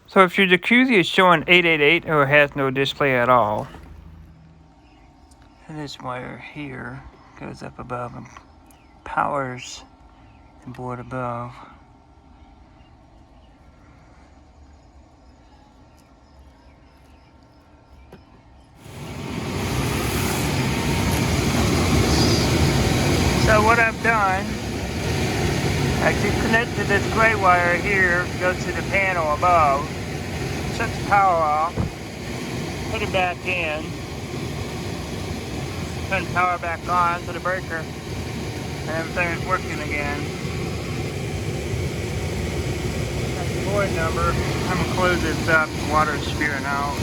So if your Jacuzzi is showing 888 or has no display at all, and this wire here goes up above and powers the board above. So what I've done, I connected this gray wire here, goes to the panel above, shut the power off, put it back in, turn the power back on to the breaker, and everything is working again. That's the board number. I'm going to close this up, the water is spewing out.